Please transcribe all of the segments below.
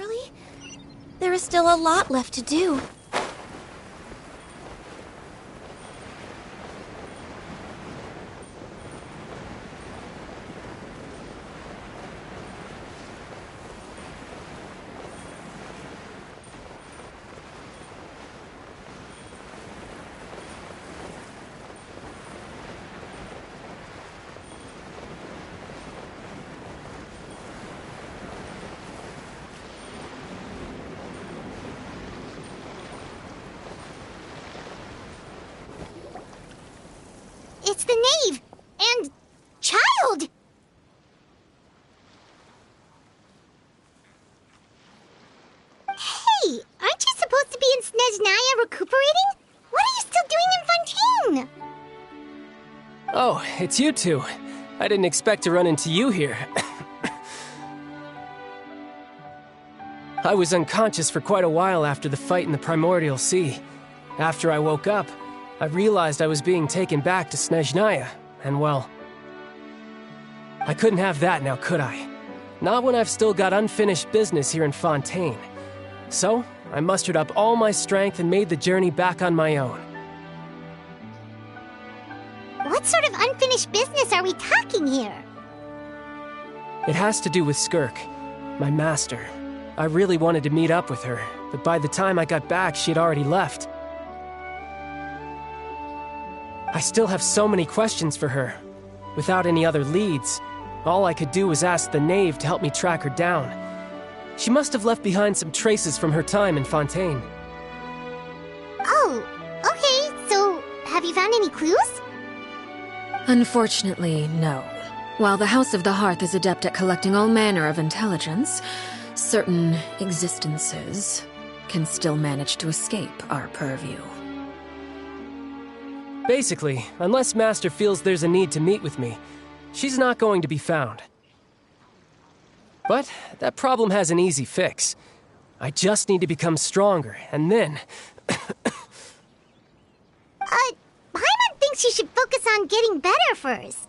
early? There is still a lot left to do. It's the knave! And... child! Hey, aren't you supposed to be in Snezhnaya recuperating? What are you still doing in Fontaine? Oh, it's you two. I didn't expect to run into you here. I was unconscious for quite a while after the fight in the Primordial Sea. After I woke up, I realized I was being taken back to Snezhnaya, and well... I couldn't have that now, could I? Not when I've still got unfinished business here in Fontaine. So, I mustered up all my strength and made the journey back on my own. What sort of unfinished business are we talking here? It has to do with Skirk, my master. I really wanted to meet up with her, but by the time I got back, she had already left. I still have so many questions for her. Without any other leads, all I could do was ask the knave to help me track her down. She must have left behind some traces from her time in Fontaine. Oh, okay, so have you found any clues? Unfortunately, no. While the House of the Hearth is adept at collecting all manner of intelligence, certain existences can still manage to escape our purview. Basically, unless Master feels there's a need to meet with me, she's not going to be found. But that problem has an easy fix. I just need to become stronger, and then... Paimon thinks you should focus on getting better first.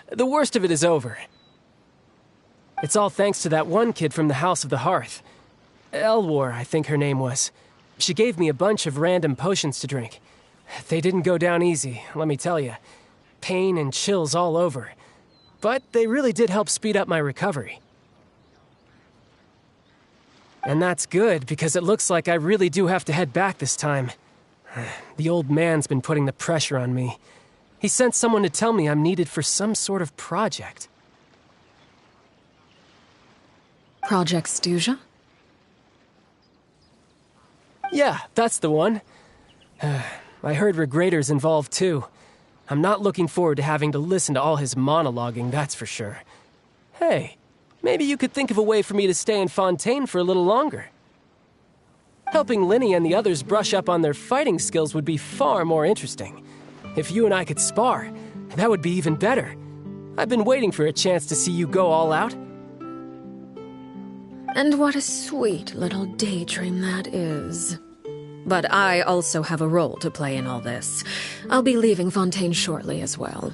The worst of it is over. It's all thanks to that one kid from the House of the Hearth. Elwar, I think her name was. She gave me a bunch of random potions to drink. They didn't go down easy, let me tell you. Pain and chills all over. But they really did help speed up my recovery. And that's good, because it looks like I really do have to head back this time. The old man's been putting the pressure on me. He sent someone to tell me I'm needed for some sort of project. Project Stuja? Yeah, that's the one. I heard Regrader's involved too. I'm not looking forward to having to listen to all his monologuing, that's for sure. Hey, maybe you could think of a way for me to stay in Fontaine for a little longer. Helping Linny and the others brush up on their fighting skills would be far more interesting. If you and I could spar, that would be even better. I've been waiting for a chance to see you go all out. And what a sweet little daydream that is. But I also have a role to play in all this. I'll be leaving Fontaine shortly as well.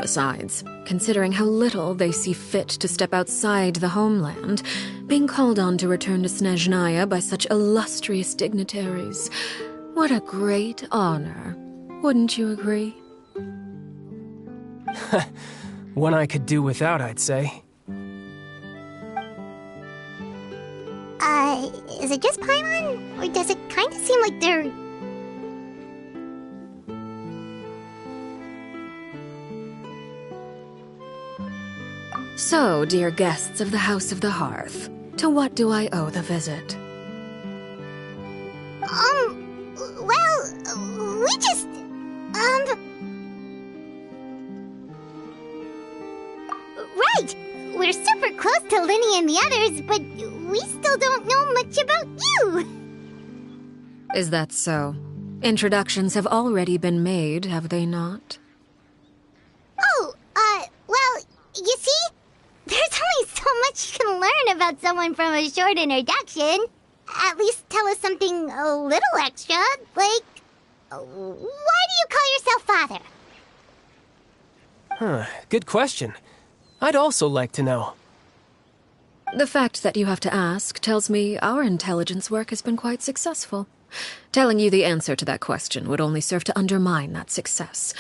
Besides, considering how little they see fit to step outside the homeland, being called on to return to Snezhnaya by such illustrious dignitaries, what a great honor. Wouldn't you agree? One I could do without, I'd say. Is it just Paimon? Or does it kind of seem like they're... So, dear guests of the House of the Hearth, to what do I owe the visit? Well, we just... Right! We're super close to Linny and the others, but we still don't know much about you! Is that so? Introductions have already been made, have they not? Oh, well, you see? There's only so much you can learn about someone from a short introduction. At least tell us something a little extra, like... Why do you call yourself father? Huh, good question. I'd also like to know. The fact that you have to ask tells me our intelligence work has been quite successful. Telling you the answer to that question would only serve to undermine that success.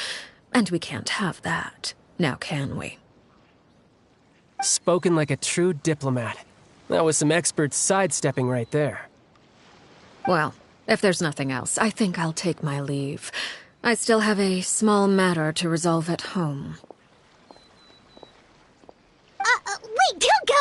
And we can't have that, now can we? Spoken like a true diplomat. That was some expert sidestepping right there. Well, if there's nothing else, I think I'll take my leave. I still have a small matter to resolve at home. Wait, don't go!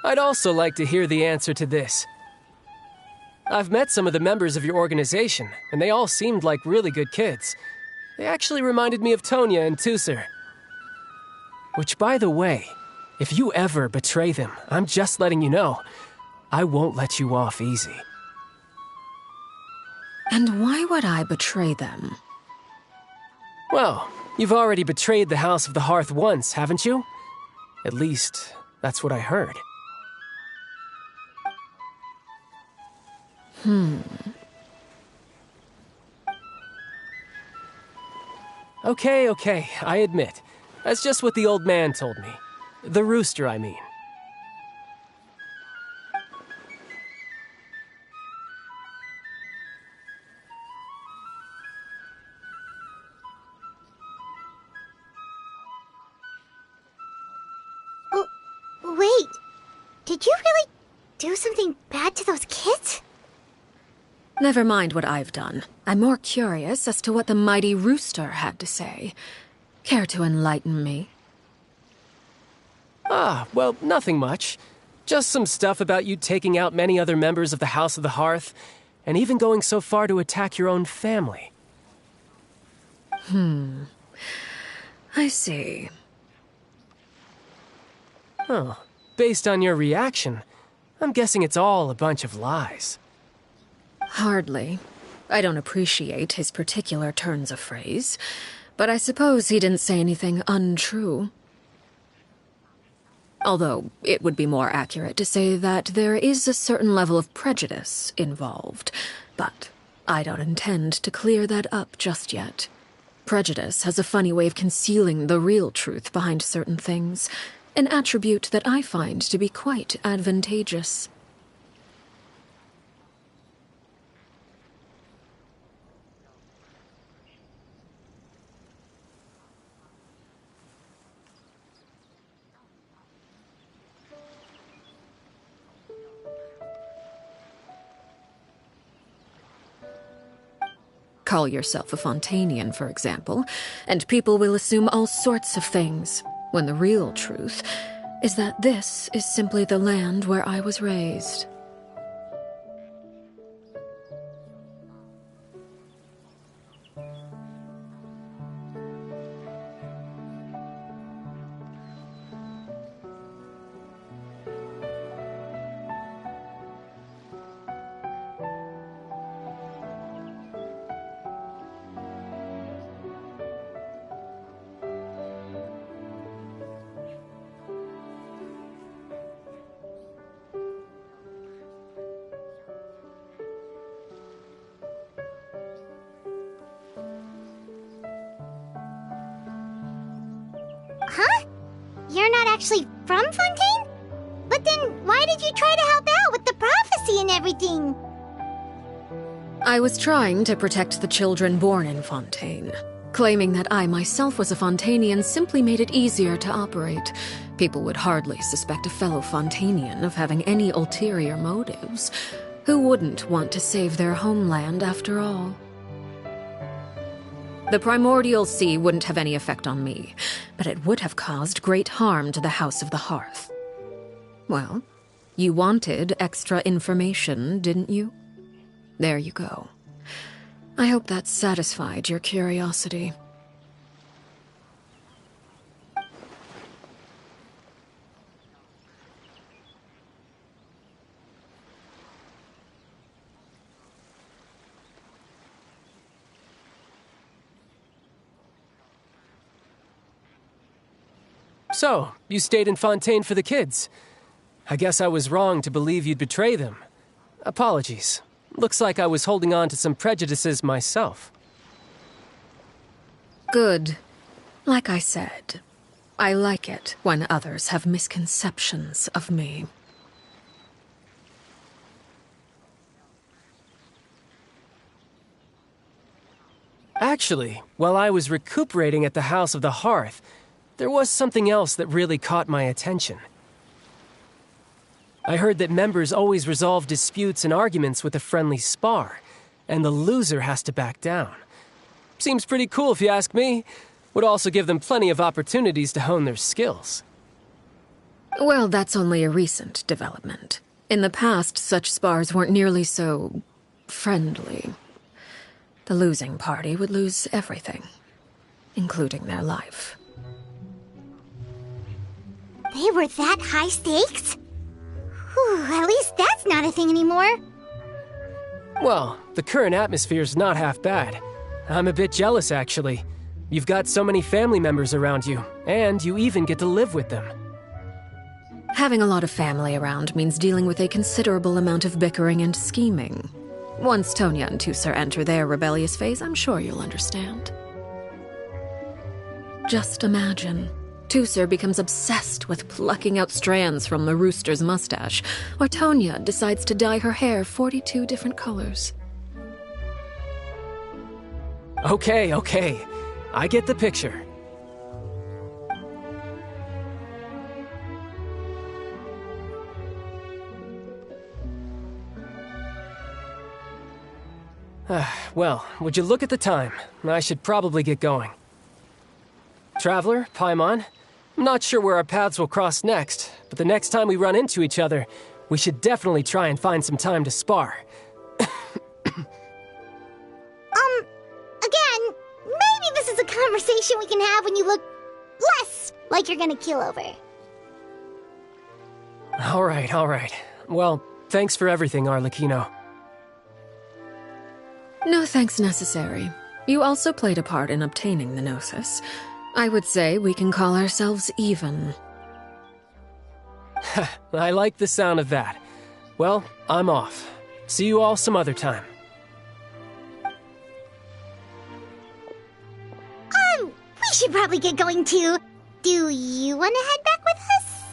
I'd also like to hear the answer to this. I've met some of the members of your organization, and they all seemed like really good kids. They actually reminded me of Tonya and Tusser. Which, by the way, if you ever betray them, I'm just letting you know, I won't let you off easy. And why would I betray them? Well, you've already betrayed the House of the Hearth once, haven't you? At least, that's what I heard. Okay, I admit. That's just what the old man told me. The rooster, I mean. Oh, wait. Did you really do something bad to those kids? Never mind what I've done. I'm more curious as to what the mighty rooster had to say. Care to enlighten me? Well, nothing much. Just some stuff about you taking out many other members of the House of the Hearth, and even going so far to attack your own family. I see. Oh, based on your reaction, I'm guessing it's all a bunch of lies. Hardly. I don't appreciate his particular turns of phrase, but I suppose he didn't say anything untrue. Although, it would be more accurate to say that there is a certain level of prejudice involved, but I don't intend to clear that up just yet. Prejudice has a funny way of concealing the real truth behind certain things, an attribute that I find to be quite advantageous. Call yourself a Fontanian, for example, and people will assume all sorts of things, when the real truth is that this is simply the land where I was raised. Huh? You're not actually from Fontaine? But then why did you try to help out with the prophecy and everything? I was trying to protect the children born in Fontaine. Claiming that I myself was a Fontanian simply made it easier to operate. People would hardly suspect a fellow Fontanian of having any ulterior motives. Who wouldn't want to save their homeland after all? The primordial sea wouldn't have any effect on me, but it would have caused great harm to the House of the Hearth. Well, you wanted extra information, didn't you? There you go. I hope that satisfied your curiosity. So, you stayed in Fontaine for the kids. I guess I was wrong to believe you'd betray them. Apologies. Looks like I was holding on to some prejudices myself. Good. Like I said, I like it when others have misconceptions of me. Actually, while I was recuperating at the House of the Hearth, there was something else that really caught my attention. I heard that members always resolve disputes and arguments with a friendly spar, and the loser has to back down. Seems pretty cool if you ask me. Would also give them plenty of opportunities to hone their skills. Well, that's only a recent development. In the past, such spars weren't nearly so friendly. The losing party would lose everything, including their life. They were that high stakes? Whew, at least that's not a thing anymore. Well, the current atmosphere's not half bad. I'm a bit jealous, actually. You've got so many family members around you, and you even get to live with them. Having a lot of family around means dealing with a considerable amount of bickering and scheming. Once Tonya and Tusser enter their rebellious phase, I'm sure you'll understand. Just imagine. Tusser becomes obsessed with plucking out strands from the rooster's mustache, or Tonya decides to dye her hair 42 different colors. Okay. I get the picture. Well, would you look at the time? I should probably get going. Traveler, Paimon, I'm not sure where our paths will cross next, but the next time we run into each other, we should definitely try and find some time to spar. Again, maybe this is a conversation we can have when you look less like you're gonna keel over. All right. Well, thanks for everything, Arlecchino. No thanks necessary. You also played a part in obtaining the Gnosis. I would say we can call ourselves even. I like the sound of that. Well, I'm off. See you all some other time. We should probably get going too. Do you want to head back with us?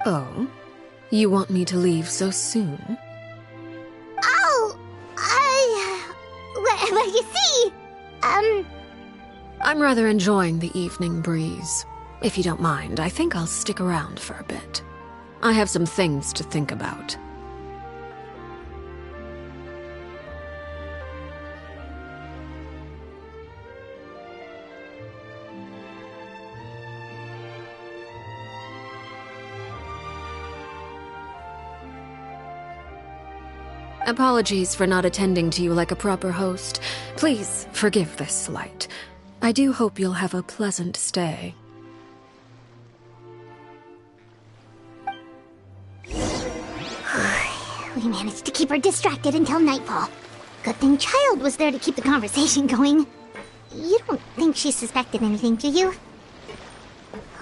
Oh? You want me to leave so soon? Oh, well, you see, I'm rather enjoying the evening breeze. If you don't mind, I think I'll stick around for a bit. I have some things to think about. Apologies for not attending to you like a proper host. Please forgive this slight. I do hope you'll have a pleasant stay. we managed to keep her distracted until nightfall. Good thing Child was there to keep the conversation going. You don't think she suspected anything, do you?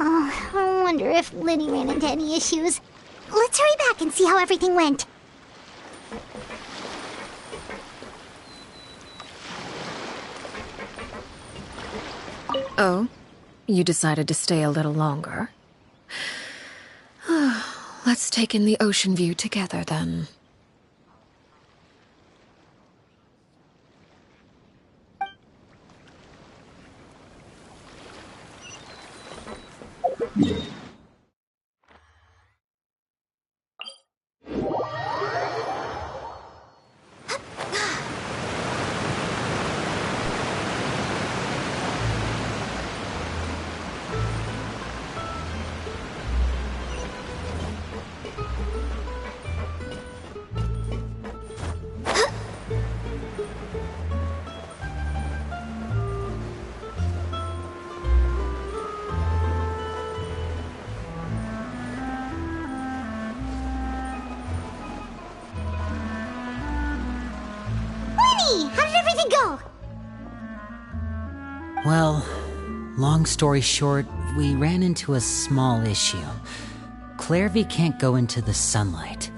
Oh, I wonder if Liddy ran into any issues. Let's hurry back and see how everything went. Oh? You decided to stay a little longer? Let's take in the ocean view together, then. How did everything go? Well, long story short, we ran into a small issue. Clairvy can't go into the sunlight.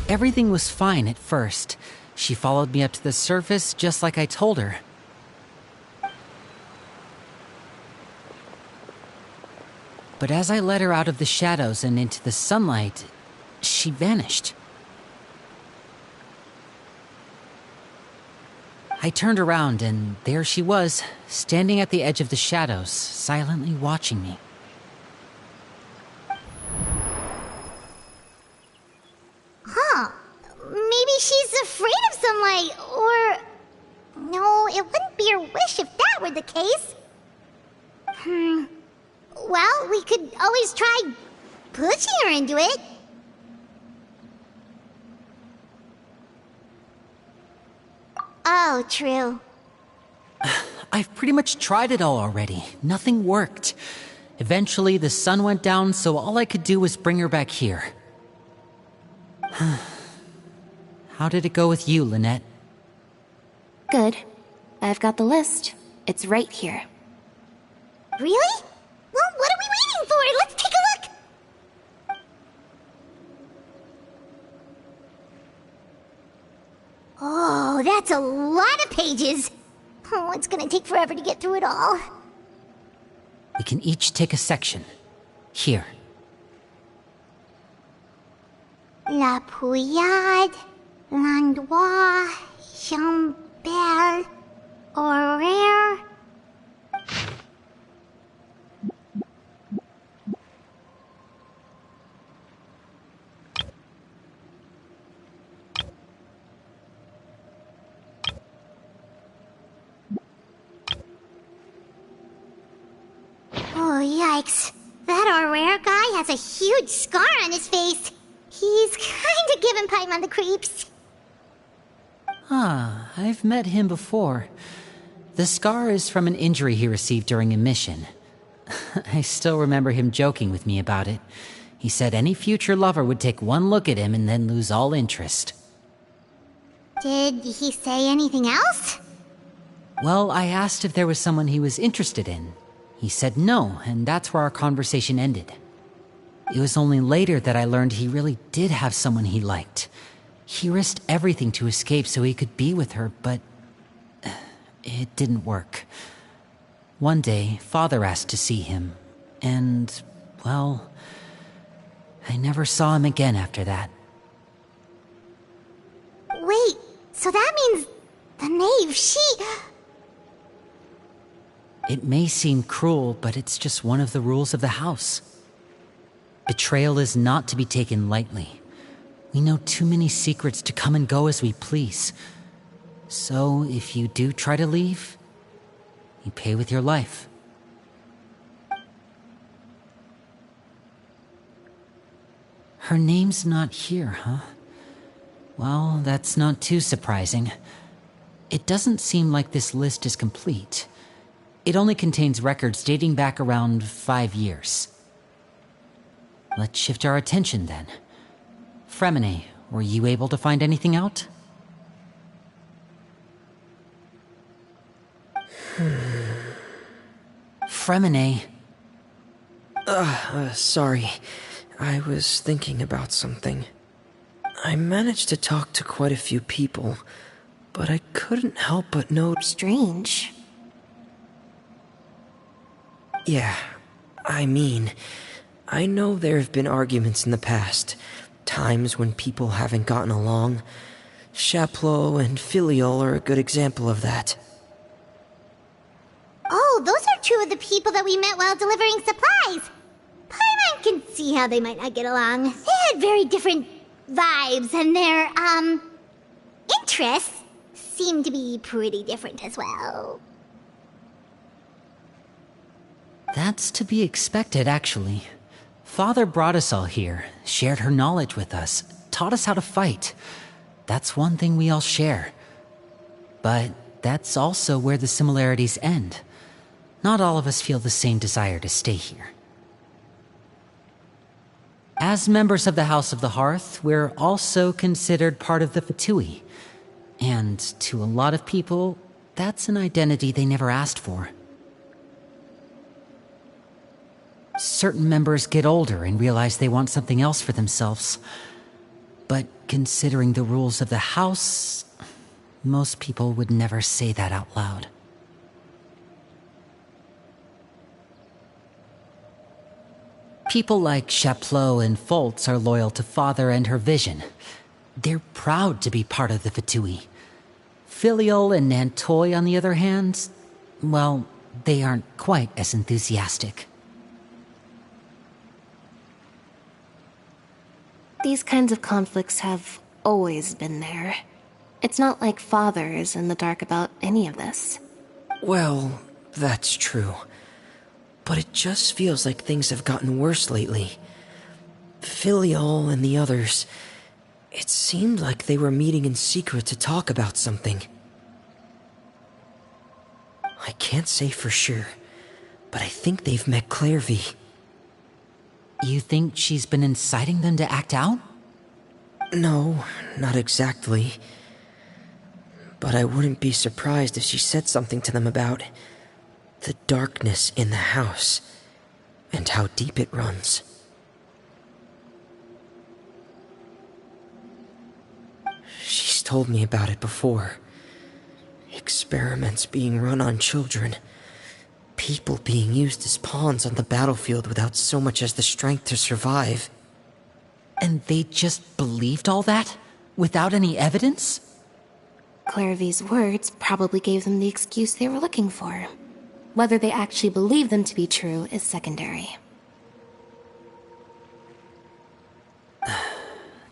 Everything was fine at first. She followed me up to the surface just like I told her. But as I led her out of the shadows and into the sunlight, she vanished. I turned around and there she was, standing at the edge of the shadows, silently watching me. Huh. Maybe she's afraid of sunlight, or... No, it wouldn't be her wish if that were the case. Well, we could always try pushing her into it. Oh, true. I've pretty much tried it all already. Nothing worked. Eventually, the sun went down, so all I could do was bring her back here. How did it go with you, Lynette? Good. I've got the list. It's right here. Really? Well, what are we waiting for? Let's take a look! Oh, that's a lot of pages. Oh, it's gonna take forever to get through it all. We can each take a section. Here. La Pouillade, L'Endroit, Chambel, Horaire. Oh, yikes. That Horaire guy has a huge scar on his face. He's kinda giving Paimon the creeps. Ah, I've met him before. The scar is from an injury he received during a mission. I still remember him joking with me about it. He said any future lover would take one look at him and then lose all interest. Did he say anything else? Well, I asked if there was someone he was interested in. He said no, and that's where our conversation ended. It was only later that I learned he really did have someone he liked. He risked everything to escape so he could be with her, but it didn't work. One day, Father asked to see him, and, well, I never saw him again after that. Wait, so that means the knave, she... It may seem cruel, but it's just one of the rules of the house. Betrayal is not to be taken lightly. We know too many secrets to come and go as we please. So, if you do try to leave, you pay with your life. Her name's not here, huh? Well, that's not too surprising. It doesn't seem like this list is complete. It only contains records dating back around 5 years. Let's shift our attention then. Fremine, were you able to find anything out? Fremine. Sorry. I was thinking about something. I managed to talk to quite a few people, but I couldn't help but note... Strange. Yeah, I mean, I know there have been arguments in the past, times when people haven't gotten along. Chaplot and Filiol are a good example of that. Oh, those are two of the people that we met while delivering supplies. Paimon can see how they might not get along. They had very different vibes, and their, interests seem to be pretty different as well. That's to be expected, actually. Father brought us all here, shared her knowledge with us, taught us how to fight. That's one thing we all share. But that's also where the similarities end. not all of us feel the same desire to stay here. As members of the House of the Hearth, we're also considered part of the Fatui. And to a lot of people, that's an identity they never asked for. Certain members get older and realize they want something else for themselves. But considering the rules of the House, most people would never say that out loud. People like Chaplot and Foltz are loyal to Father and her vision. They're proud to be part of the Fatui. Filial and Nantoy, on the other hand, well, they aren't quite as enthusiastic. These kinds of conflicts have always been there. It's not like Father is in the dark about any of this. Well, that's true. But it just feels like things have gotten worse lately. Filial and the others, it seemed like they were meeting in secret to talk about something. I can't say for sure, but I think they've met Clairvy. You think she's been inciting them to act out? No, not exactly. But I wouldn't be surprised if she said something to them about the darkness in the house and how deep it runs. She's told me about it before. Experiments being run on children. People being used as pawns on the battlefield without so much as the strength to survive. And they just believed all that? Without any evidence? Clairvy's words probably gave them the excuse they were looking for. Whether they actually believe them to be true is secondary.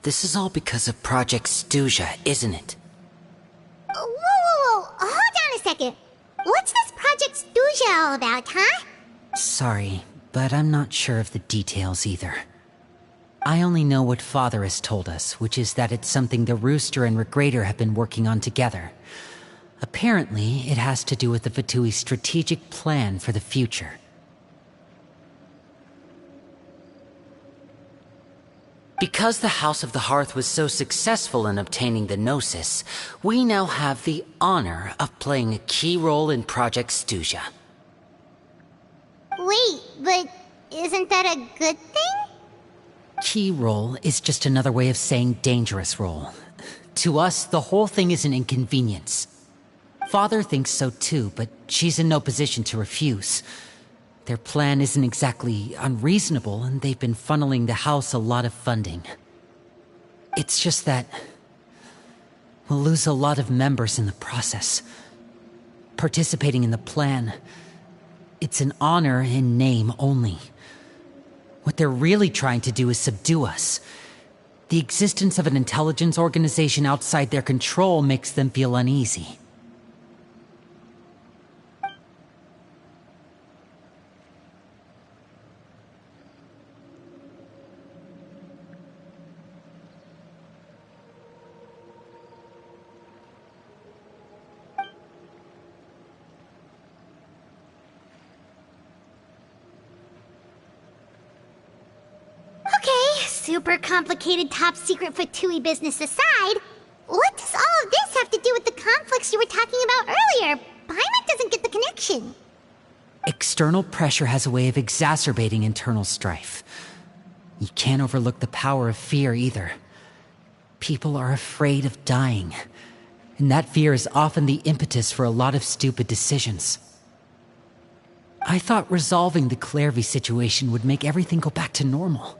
This is all because of Project Stuja, isn't it? Whoa. Hold on a second. What's this Project Stuja all about, huh? Sorry, but I'm not sure of the details either. I only know what Father has told us, which is that it's something the Rooster and Regrader have been working on together. Apparently, it has to do with the Fatui's strategic plan for the future. Because the House of the Hearth was so successful in obtaining the Gnosis, we now have the honor of playing a key role in Project Stuja. Wait, but isn't that a good thing? Key role is just another way of saying dangerous role. To us, the whole thing is an inconvenience. Father thinks so too, but she's in no position to refuse. Their plan isn't exactly unreasonable, and they've been funneling the house a lot of funding. It's just that we'll lose a lot of members in the process. Participating in the plan, it's an honor in name only. What they're really trying to do is subdue us. The existence of an intelligence organization outside their control makes them feel uneasy. Super complicated top secret Fatui business aside, what does all of this have to do with the conflicts you were talking about earlier? Paimon doesn't get the connection. External pressure has a way of exacerbating internal strife. You can't overlook the power of fear either. People are afraid of dying, and that fear is often the impetus for a lot of stupid decisions. I thought resolving the Clairvy situation would make everything go back to normal.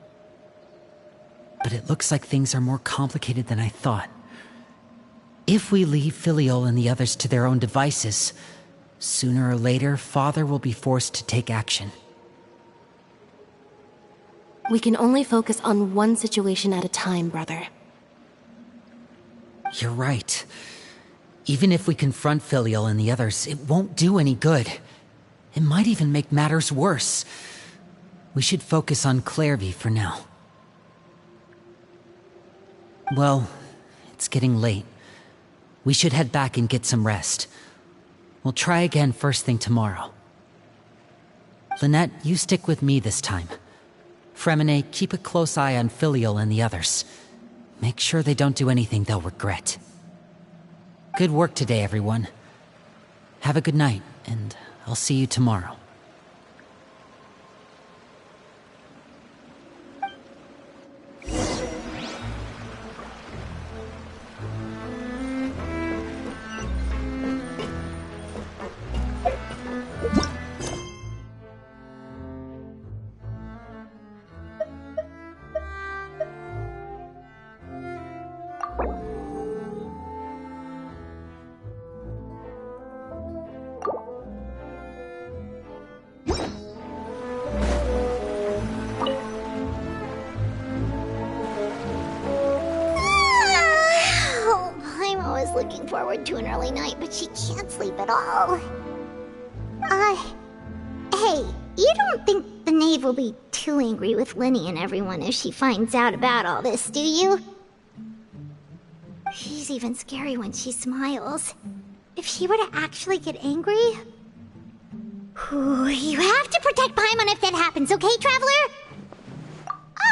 But it looks like things are more complicated than I thought. If we leave Filial and the others to their own devices, sooner or later, Father will be forced to take action. We can only focus on one situation at a time, brother. You're right. Even if we confront Filial and the others, it won't do any good. It might even make matters worse. We should focus on Clairvy for now. Well, it's getting late. We should head back and get some rest. We'll try again first thing tomorrow. Lynette, you stick with me this time. Fremine, keep a close eye on Filial and the others. Make sure they don't do anything they'll regret. Good work today, everyone. Have a good night, and I'll see you tomorrow. Looking forward to an early night, but she can't sleep at all. Hey, you don't think the knave will be too angry with Linny and everyone if she finds out about all this, do you? She's even scary when she smiles. If she were to actually get angry... you have to protect Paimon if that happens, okay, Traveler?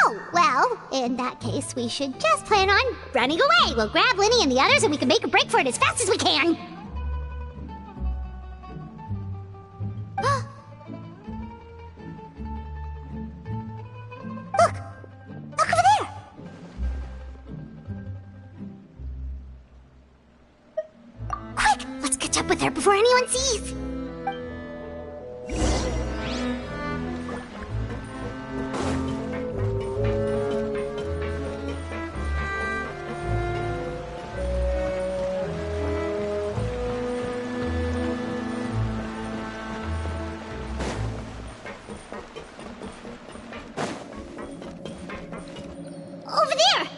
Oh, well, in that case, we should just plan on running away. We'll grab Linny and the others and we can make a break for it as fast as we can. Look! Look over there! Quick! Let's catch up with her before anyone sees! Over there!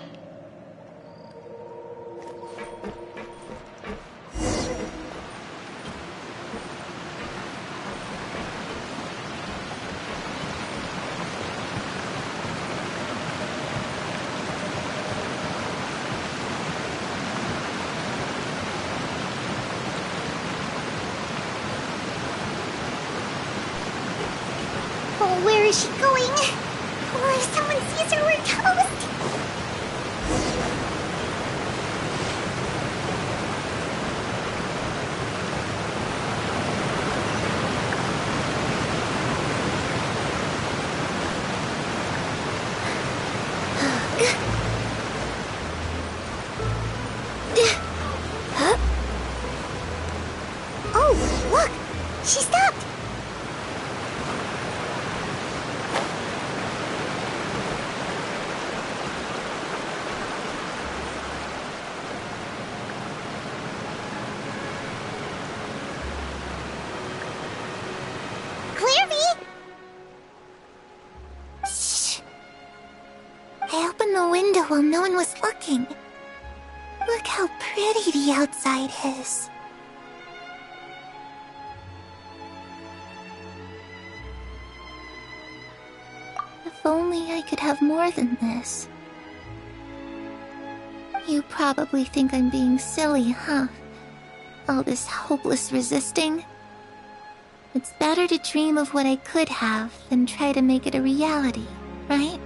Oh, where is she going? Oh, if someone sees her, we're toast! Oh, look! She stopped! Shh. I opened the window while no one was looking. Look how pretty the outside is. If only I could have more than this. You probably think I'm being silly, huh? All this hopeless resisting. It's better to dream of what I could have than try to make it a reality, right?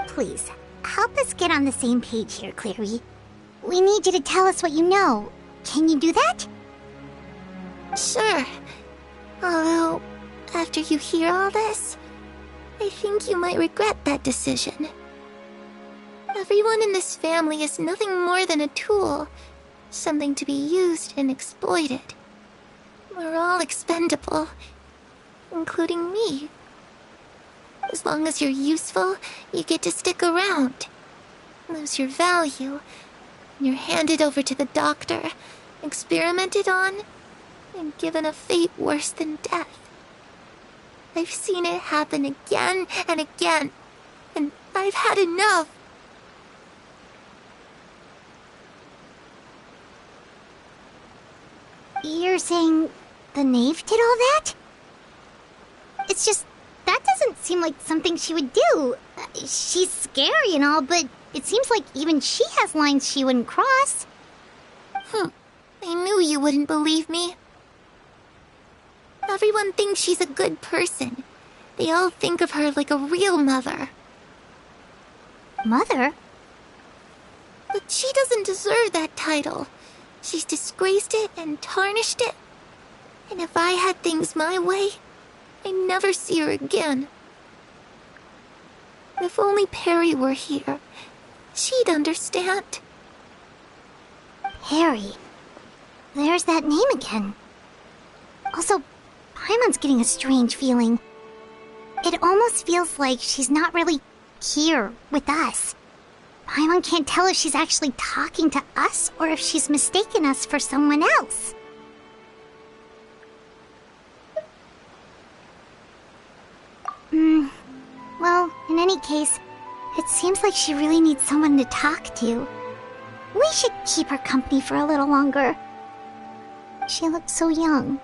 Please, help us get on the same page here, Clary. We need you to tell us what you know. Can you do that? Sure. Although, after you hear all this, I think you might regret that decision. Everyone in this family is nothing more than a tool, something to be used and exploited. We're all expendable, including me. As long as you're useful, you get to stick around. Lose your value, and you're handed over to the doctor, experimented on, and given a fate worse than death. I've seen it happen again and again, and I've had enough. You're saying the knave did all that? It's just, that doesn't seem like something she would do. She's scary and all, but it seems like even she has lines she wouldn't cross. I knew you wouldn't believe me. Everyone thinks she's a good person. They all think of her like a real mother. Mother? But she doesn't deserve that title. She's disgraced it and tarnished it. And if I had things my way, I'd never see her again. If only Perry were here, she'd understand. Perry? There's that name again. Also, Paimon's getting a strange feeling. It almost feels like she's not really here with us. Paimon can't tell if she's actually talking to us or if she's mistaken us for someone else. Well, in any case, it seems like she really needs someone to talk to. We should keep her company for a little longer. She looks so young,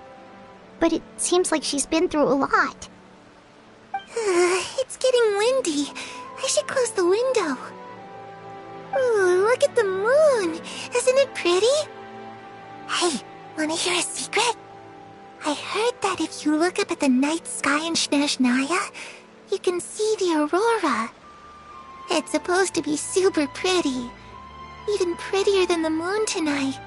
but it seems like she's been through a lot. It's getting windy. I should close the window. Ooh, look at the moon. Isn't it pretty? Hey, wanna hear a secret? I heard that if you look up at the night sky in Snezhnaya, you can see the aurora. It's supposed to be super pretty. Even prettier than the moon tonight.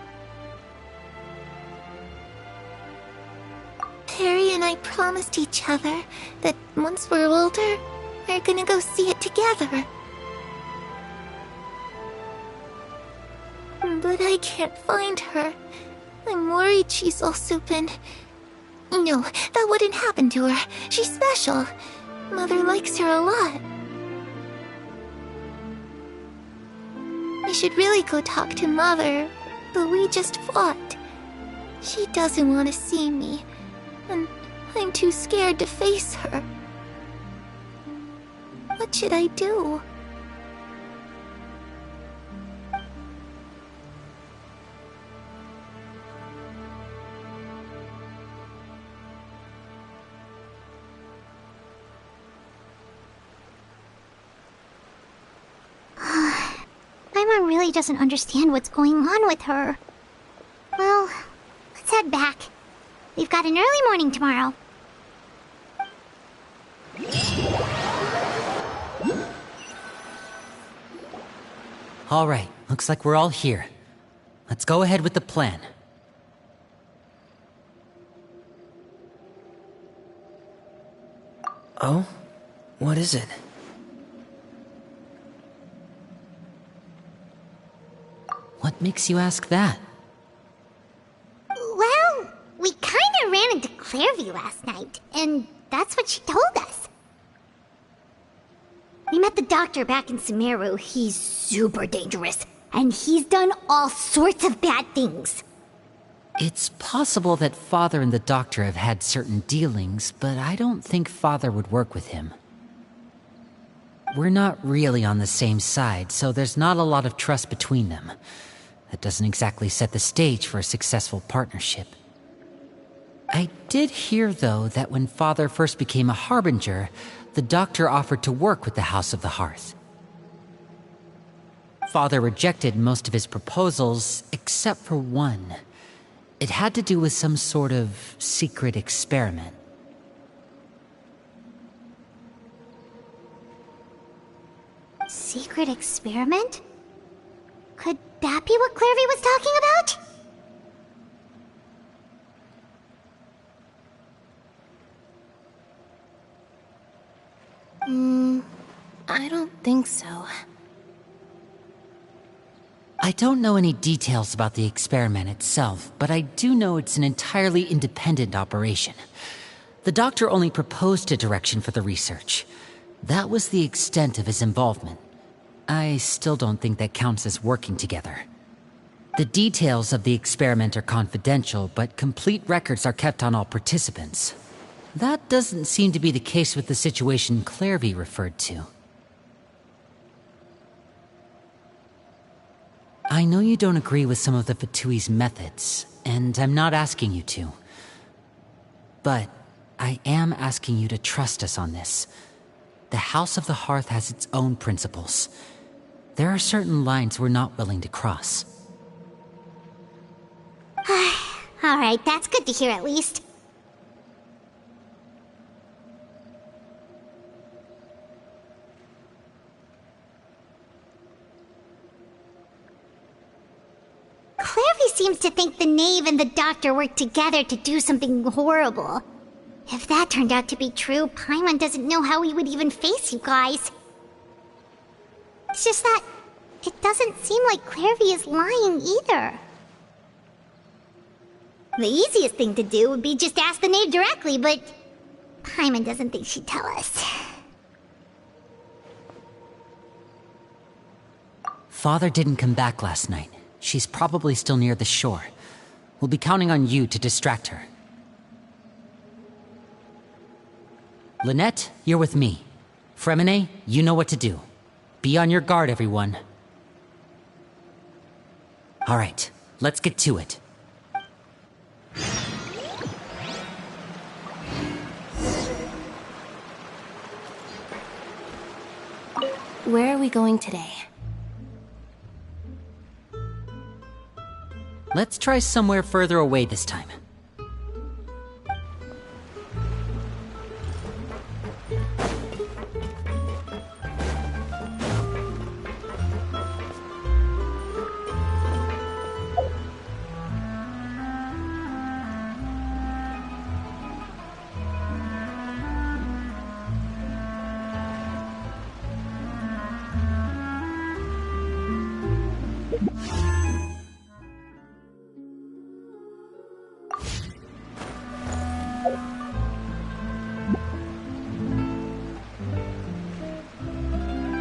Perry and I promised each other that once we're older, we're gonna go see it together. But I can't find her. I'm worried she's also been... No, that wouldn't happen to her. She's special. Mother likes her a lot. I should really go talk to Mother, but we just fought. She doesn't want to see me, and I'm too scared to face her. What should I do? Paimon really doesn't understand what's going on with her. Well, let's head back. We've got an early morning tomorrow. All right, looks like we're all here. Let's go ahead with the plan. Oh? What is it? What makes you ask that? Well, we kinda ran into Clairview last night, and that's what she told us. We met the doctor back in Sumeru. He's super dangerous, and he's done all sorts of bad things. It's possible that Father and the Doctor have had certain dealings, but I don't think Father would work with him. We're not really on the same side, so there's not a lot of trust between them. That doesn't exactly set the stage for a successful partnership. I did hear, though, that when Father first became a Harbinger, the Doctor offered to work with the House of the Hearth. Father rejected most of his proposals, except for one. It had to do with some sort of secret experiment. Secret experiment? Could that be what Clairview was talking about? I don't think so. I don't know any details about the experiment itself, but I do know it's an entirely independent operation. The Doctor only proposed a direction for the research. That was the extent of his involvement. I still don't think that counts as working together. The details of the experiment are confidential, but complete records are kept on all participants. That doesn't seem to be the case with the situation Clairview referred to. I know you don't agree with some of the Fatui's methods, and I'm not asking you to. But I am asking you to trust us on this. The House of the Hearth has its own principles. There are certain lines we're not willing to cross. Alright, that's good to hear at least. Clairvy seems to think the knave and the doctor worked together to do something horrible. If that turned out to be true, Paimon doesn't know how he would even face you guys. It's just that it doesn't seem like Clairvy is lying either. The easiest thing to do would be just ask the knave directly, but Paimon doesn't think she'd tell us. Father didn't come back last night. She's probably still near the shore. We'll be counting on you to distract her. Lynette, you're with me. Fremine, you know what to do. Be on your guard, everyone. All right, let's get to it. Where are we going today? Let's try somewhere further away this time.